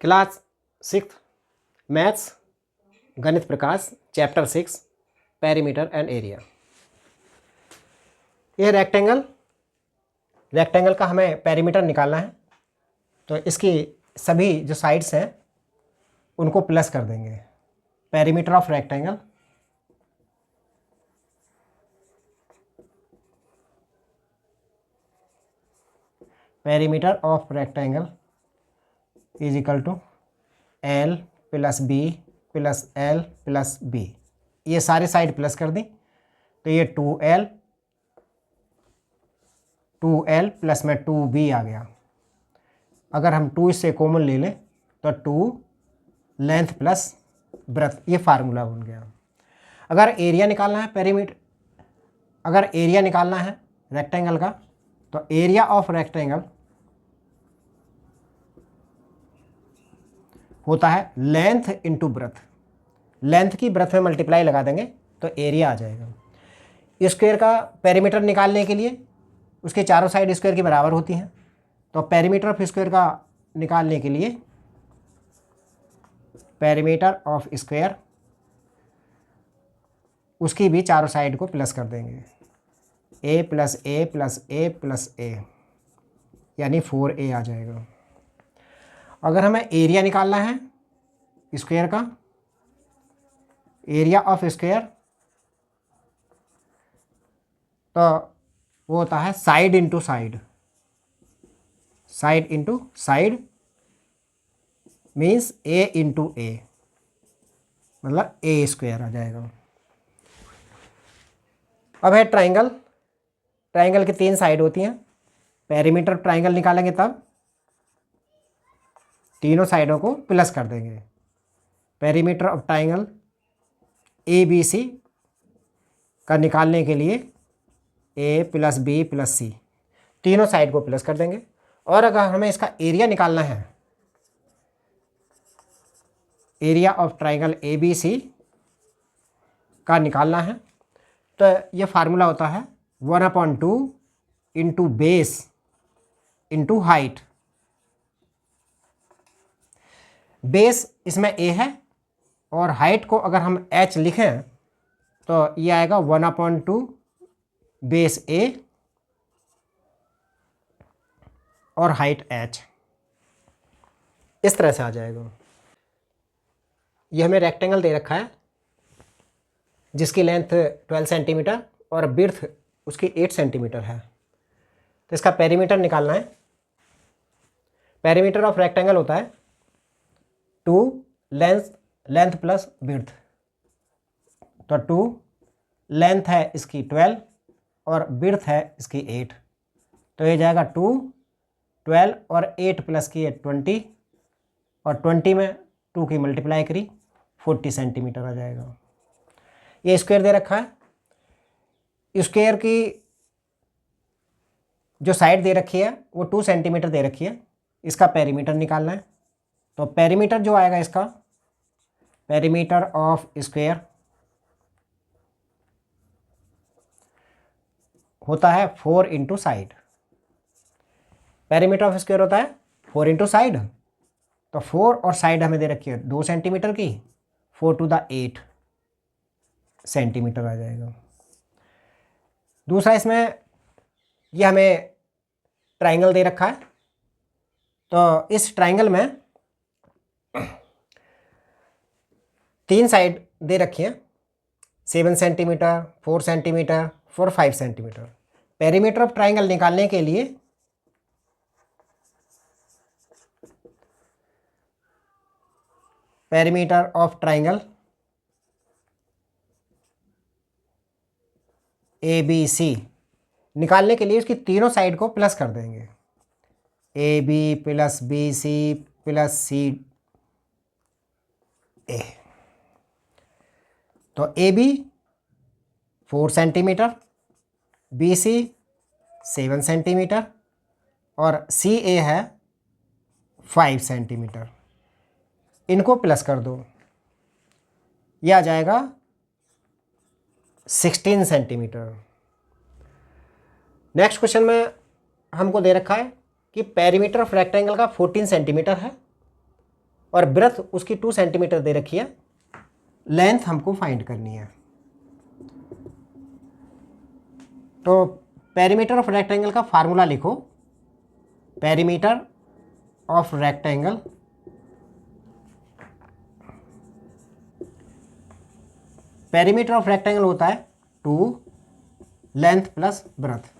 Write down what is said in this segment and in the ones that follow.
Class 6 maths गणित प्रकाश chapter 6 perimeter and area. यह rectangle का हमें पेरीमीटर निकालना है, तो इसकी सभी जो साइड्स हैं उनको प्लस कर देंगे। Perimeter of rectangle is equal to L plus B plus L plus B। ये सारे साइड प्लस कर दी तो ये 2L प्लस में 2B आ गया। अगर हम 2 इससे कॉमन ले लें तो 2 लेंथ प्लस ब्रेथ, ये फार्मूला बन गया। अगर एरिया निकालना है रेक्टेंगल का, तो एरिया ऑफ रेक्टेंगल होता है लेंथ इंटू ब्रेथ। लेंथ की ब्रेथ में मल्टीप्लाई लगा देंगे तो एरिया आ जाएगा। स्क्वायर का पेरीमीटर निकालने के लिए उसके चारों साइड स्क्वायर की बराबर होती हैं, तो पेरीमीटर ऑफ स्क्वायर का निकालने के लिए पेरीमीटर ऑफ स्क्वायर उसकी भी चारों साइड को प्लस कर देंगे। A plus A plus A plus A यानी 4A आ जाएगा। अगर हमें एरिया निकालना है स्क्वायर का, एरिया ऑफ स्क्वायर, तो वो होता है side into side. Side into side means A into A, मतलब A स्क्वायर आ जाएगा। अब है ट्राइंगल की 3 साइड होती हैं। पेरीमीटर ट्राइंगल निकालेंगे तब तीनों साइडों को प्लस कर देंगे। पेरीमीटर ऑफ ट्राइंगल ABC का निकालने के लिए A plus B plus C, तीनों साइड को प्लस कर देंगे। और अगर हमें इसका एरिया निकालना है, एरिया ऑफ ट्राइंगल ABC का निकालना है, तो ये फार्मूला होता है 1/2 into base into height. Base इसमें A है और हाइट को अगर हम H लिखें तो ये आएगा 1/2 बेस A और हाइट H, इस तरह से आ जाएगा। ये हमें रेक्टेंगल दे रखा है जिसकी लेंथ 12 सेंटीमीटर और बिर्थ उसकी 8 सेंटीमीटर है, तो इसका पेरीमीटर निकालना है। पेरीमीटर ऑफ रेक्टेंगल होता है 2 लेंथ प्लस बिर्थ, तो 2 लेंथ है इसकी 12 और बिर्थ है इसकी 8, तो ये जाएगा 2 12 और 8 प्लस की 20 और 20 में 2 की मल्टीप्लाई करी 40 सेंटीमीटर आ जाएगा। ये स्क्वायर दे रखा है। स्क्वायर की जो साइड दे रखी है वो 2 सेंटीमीटर दे रखी है। इसका पेरीमीटर निकालना है, तो पेरीमीटर जो आएगा इसका, पेरीमीटर ऑफ स्क्वायर होता है 4 into side. Perimeter of square होता है 4 इंटू साइड, तो 4 और साइड हमें दे रखी है 2 सेंटीमीटर की, 4 टू द 8 सेंटीमीटर आ जाएगा। दूसरा इसमें ये हमें ट्राइंगल दे रखा है, तो इस ट्राइंगल में 3 साइड दे रखी हैं, 7 centimetre 4 centimetre 5 centimetre. Perimeter of triangle निकालने के लिए पेरीमीटर ऑफ ट्राइंगल ABC निकालने के लिए उसकी तीनों साइड को प्लस कर देंगे। AB plus BC plus CA, तो AB 4 सेंटीमीटर, BC 7 सेंटीमीटर और CA है 5 सेंटीमीटर। इनको प्लस कर दो, यह आ जाएगा 16 सेंटीमीटर। नेक्स्ट क्वेश्चन में हमको दे रखा है कि पेरीमीटर ऑफ रेक्टेंगल का 14 सेंटीमीटर है और ब्रेथ उसकी 2 सेंटीमीटर दे रखी है। लेंथ हमको फाइंड करनी है। तो पेरीमीटर ऑफ रेक्टेंगल का फार्मूला लिखो। पेरीमीटर ऑफ रेक्टेंगल होता है 2 लेंथ प्लस ब्रेथ।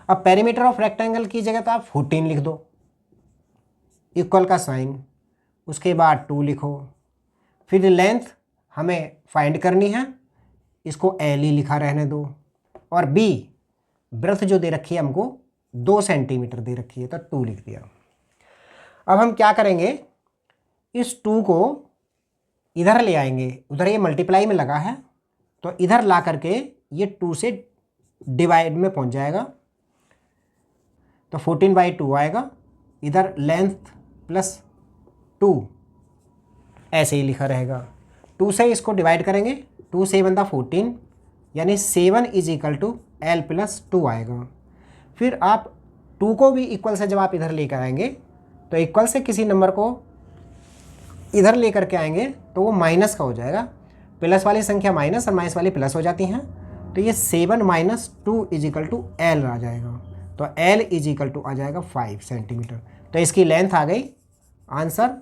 अब पेरीमीटर ऑफ रेक्टेंगल की जगह तो आप 14 लिख दो, इक्वल का साइन, उसके बाद 2 लिखो। फिर लेंथ हमें फाइंड करनी है, इसको एल ही लिखा रहने दो। और बी ब्रेथ जो दे रखी है हमको 2 सेंटीमीटर दे रखी है, तो 2 लिख दिया। अब हम क्या करेंगे, इस 2 को इधर ले आएंगे, उधर ये मल्टीप्लाई में लगा है तो इधर ला करके ये 2 से डिवाइड में पहुंच जाएगा, तो 14/2 आएगा। इधर लेंथ प्लस 2 ऐसे ही लिखा रहेगा। 2 से इसको डिवाइड करेंगे, 2 से बनता 14, यानी 7 = L + 2 आएगा। फिर आप 2 को भी इक्वल से जब आप इधर लेकर आएंगे तो इक्वल से किसी नंबर को इधर लेकर के आएंगे तो वो माइनस का हो जाएगा। प्लस वाली संख्या माइनस और माइनस वाली प्लस हो जाती हैं, तो ये 7 - 2 = L आ जाएगा। तो L = आ जाएगा 5 सेंटीमीटर। तो इसकी लेंथ आ गई। Answer,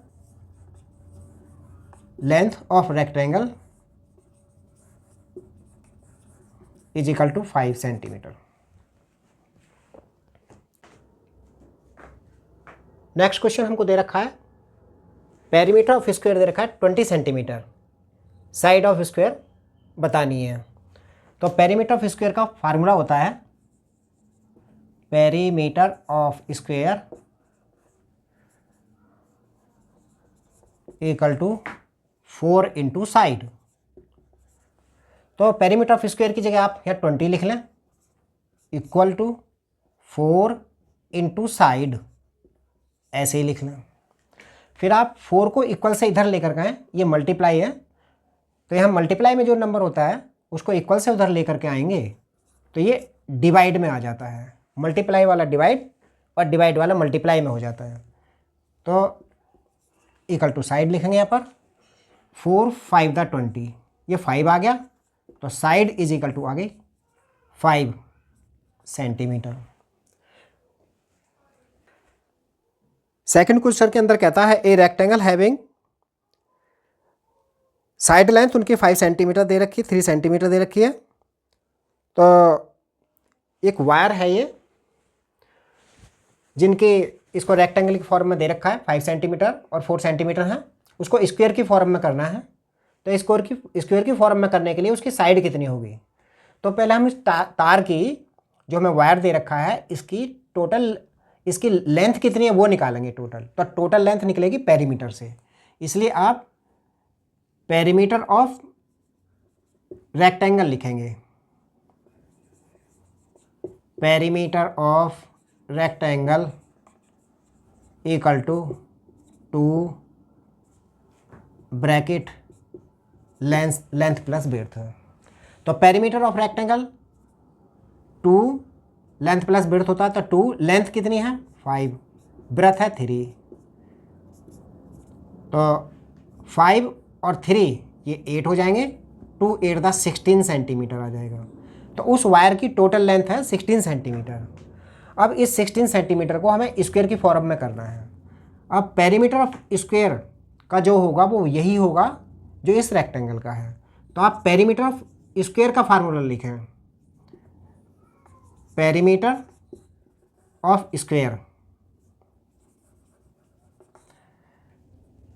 length of rectangle = 5 centimetre. Next question हमको दे रखा है, पेरीमीटर ऑफ स्क्वायर दे रखा है 20 सेंटीमीटर, साइड ऑफ स्क्वायर बतानी है। तो पेरीमीटर ऑफ स्क्वायर का फार्मूला होता है, पेरीमीटर ऑफ स्क्वायर = 4 × साइड। तो पेरीमीटर ऑफ स्क्वायर की जगह आप यहाँ 20 लिख लें, = 4 × साइड, ऐसे ही लिख लें। फिर आप 4 को इक्वल से इधर लेकर गए, ये मल्टीप्लाई है, तो यहाँ मल्टीप्लाई में जो नंबर होता है उसको इक्वल से उधर लेकर के आएंगे तो ये डिवाइड में आ जाता है। मल्टीप्लाई वाला डिवाइड और डिवाइड वाला मल्टीप्लाई में हो जाता है। तो = साइड लिखेंगे यहाँ पर, 4 × 5 = 20, ये 5 आ गया, तो साइड = आ गई 5 सेंटीमीटर। सेकंड क्वेश्चन के अंदर कहता है, a rectangle having side length उनकी 5 सेंटीमीटर दे रखी है, 3 सेंटीमीटर दे रखी है। तो एक वायर है ये, जिनके इसको रेक्टेंगल की फॉर्म में दे रखा है, 5 सेंटीमीटर और 4 सेंटीमीटर है। उसको स्क्वायर की फॉर्म में करना है, तो स्क्वायर की फॉर्म में करने के लिए उसकी साइड कितनी होगी। तो पहले हम इस तार की, जो हमें वायर दे रखा है, इसकी टोटल, इसकी लेंथ कितनी है वो निकालेंगे टोटल। तो टोटल लेंथ निकलेगी पेरीमीटर से, इसलिए आप पेरीमीटर ऑफ रेक्टेंगल लिखेंगे। Perimeter of rectangle = 2 bracket length plus breadth. तो perimeter of rectangle 2 length plus breadth होता है, तो 2 लेंथ कितनी है 5, ब्रेड्थ है 3, तो 5 और 3 ये 8 हो जाएंगे, 2 8 = 16 सेंटीमीटर आ जाएगा। तो उस वायर की टोटल लेंथ है 16 सेंटीमीटर। अब इस 16 सेंटीमीटर को हमें स्क्वायर की फॉर्म में करना है। अब पेरीमीटर ऑफ स्क्वायर का जो होगा वो यही होगा जो इस रेक्टेंगल का है। तो आप पेरीमीटर ऑफ स्क्वायर का फार्मूला लिखें, perimeter of square,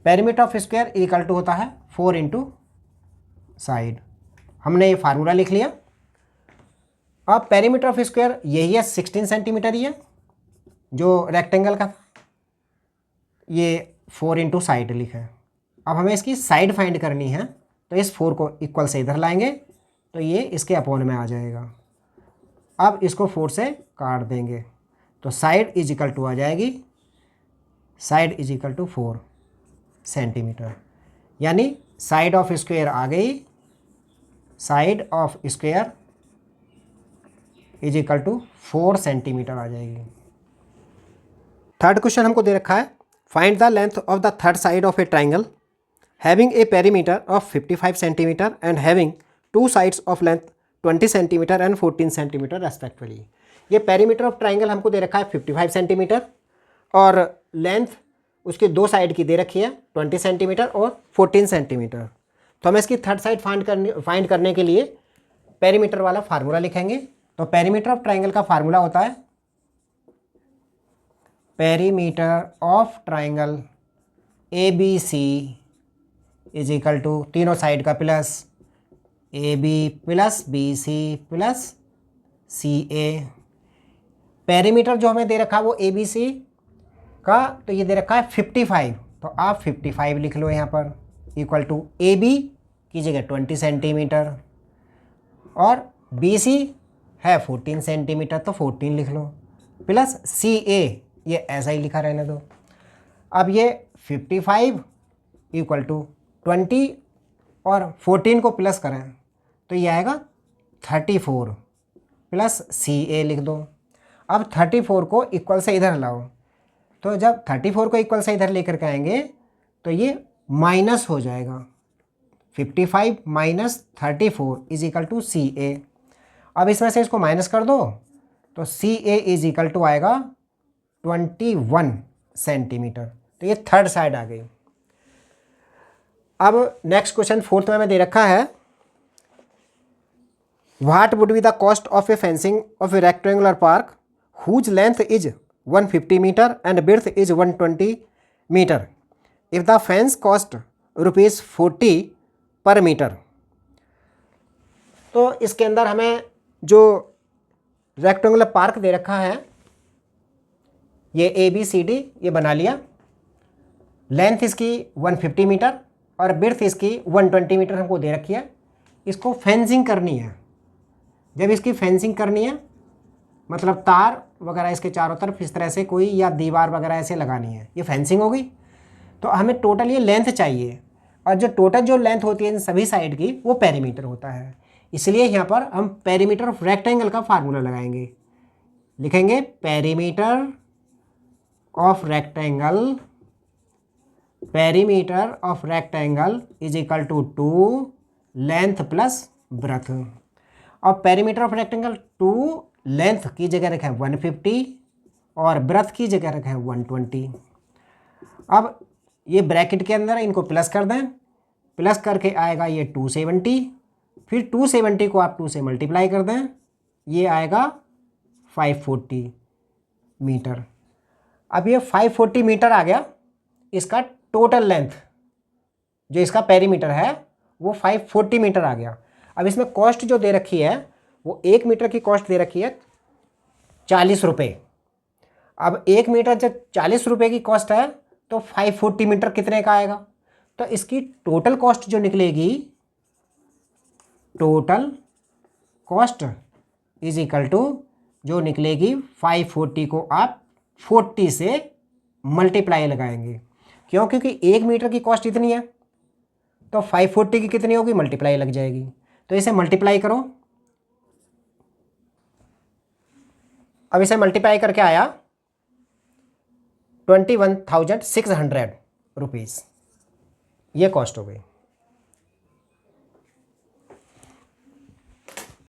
perimeter of square = होता है 4 × साइड। हमने ये फार्मूला लिख लिया। अब पेरीमीटर ऑफ स्क्वायर यही है, 16 सेंटीमीटर ही है जो रेक्टेंगल का, ये 4 × साइड लिखा है। अब हमें इसकी साइड फाइंड करनी है, तो इस 4 को इक्वल से इधर लाएंगे तो ये इसके अपोन में आ जाएगा। अब इसको 4 से काट देंगे तो साइड = आ जाएगी, साइड = 4 सेंटीमीटर, यानी साइड ऑफ स्क्वायर आ गई, साइड ऑफ स्क्वायर = 4 सेंटीमीटर आ जाएगी। थर्ड क्वेश्चन हमको दे रखा है, find the length of the third side of A triangle having a perimeter of 55 centimetre and having two sides of length 20 centimetre and 14 centimetre respectively. ये perimeter of triangle हमको दे रखा है 55 centimetre और length उसके दो साइड की दे रखी है 20 सेंटीमीटर और 14 सेंटीमीटर। तो हमें इसकी थर्ड साइड फाइंड करने के लिए पेरीमीटर वाला फार्मूला लिखेंगे। तो पेरीमीटर ऑफ ट्राइंगल का फार्मूला होता है perimeter of triangle A B C is equal to तीनों साइड का plus A B plus B C plus C A. Perimeter जो हमें दे रखा है वो ए बी सी का, तो ये दे रखा है 55, तो आप 55 लिख लो यहाँ पर इक्वल टू ए बी की जगह 20 सेंटीमीटर और बी सी है 14 सेंटीमीटर तो 14 लिख लो प्लस सी ए, ये ऐसा ही लिखा रहने दो। अब ये 55 इक्वल टू 20 और 14 को प्लस करें तो ये आएगा 34 प्लस सी ए लिख दो। अब 34 को इक्वल से इधर लाओ, तो जब 34 को इक्वल से इधर लेकर के आएंगे तो ये माइनस हो जाएगा 55 माइनस 34 इज इक्वल टू सी ए। अब इसमें से इसको माइनस कर दो तो सी ए इज इक्वल टू आएगा 21 सेंटीमीटर। तो ये थर्ड साइड आ गई। अब नेक्स्ट क्वेश्चन फोर्थ में दे रखा है what would be the cost of a fencing of a rectangular park whose length is 150 metre and width is 120 metre if the fence cost ₹40 per metre. तो इसके अंदर हमें जो रेक्टेंगुलर पार्क दे रखा है ये ए बी सी डी ये बना लिया, लेंथ इसकी 150 मीटर और विड्थ इसकी 120 मीटर हमको दे रखी है। इसको फेंसिंग करनी है। जब इसकी फेंसिंग करनी है मतलब तार वगैरह इसके चारों तरफ इस तरह से कोई या दीवार वगैरह ऐसे लगानी है, ये फेंसिंग हो गई। तो हमें टोटल ये लेंथ चाहिए और जो टोटल जो लेंथ होती है इन सभी साइड की वो पेरीमीटर होता है। इसलिए यहाँ पर हम पेरीमीटर ऑफ रेक्टेंगल का फार्मूला लगाएंगे, लिखेंगे perimeter of rectangle is equal to 2 length plus breadth. और पेरीमीटर ऑफ रेक्टेंगल 2 लेंथ की जगह रखें 150 और ब्रेथ की जगह रखें 120। अब ये ब्रैकेट के अंदर इनको प्लस कर दें, प्लस करके आएगा ये 270, फिर 270 को आप 2 से मल्टीप्लाई कर दें, ये आएगा 540 मीटर। अब ये 540 मीटर आ गया। इसका टोटल लेंथ जो इसका पेरीमीटर है वो 540 मीटर आ गया। अब इसमें कॉस्ट जो दे रखी है वो 1 मीटर की कॉस्ट दे रखी है 40 रुपये। अब 1 मीटर जब 40 रुपये की कॉस्ट है तो 540 मीटर कितने का आएगा? तो इसकी टोटल कॉस्ट जो निकलेगी, total cost is equal to जो निकलेगी 540 को आप 40 से मल्टीप्लाई लगाएंगे। क्यों? क्योंकि 1 मीटर की कॉस्ट इतनी है तो 540 की कितनी होगी, मल्टीप्लाई लग जाएगी। तो इसे मल्टीप्लाई करो। अब इसे मल्टीप्लाई करके आया 21,600 रुपीज़, ये कॉस्ट हो गई।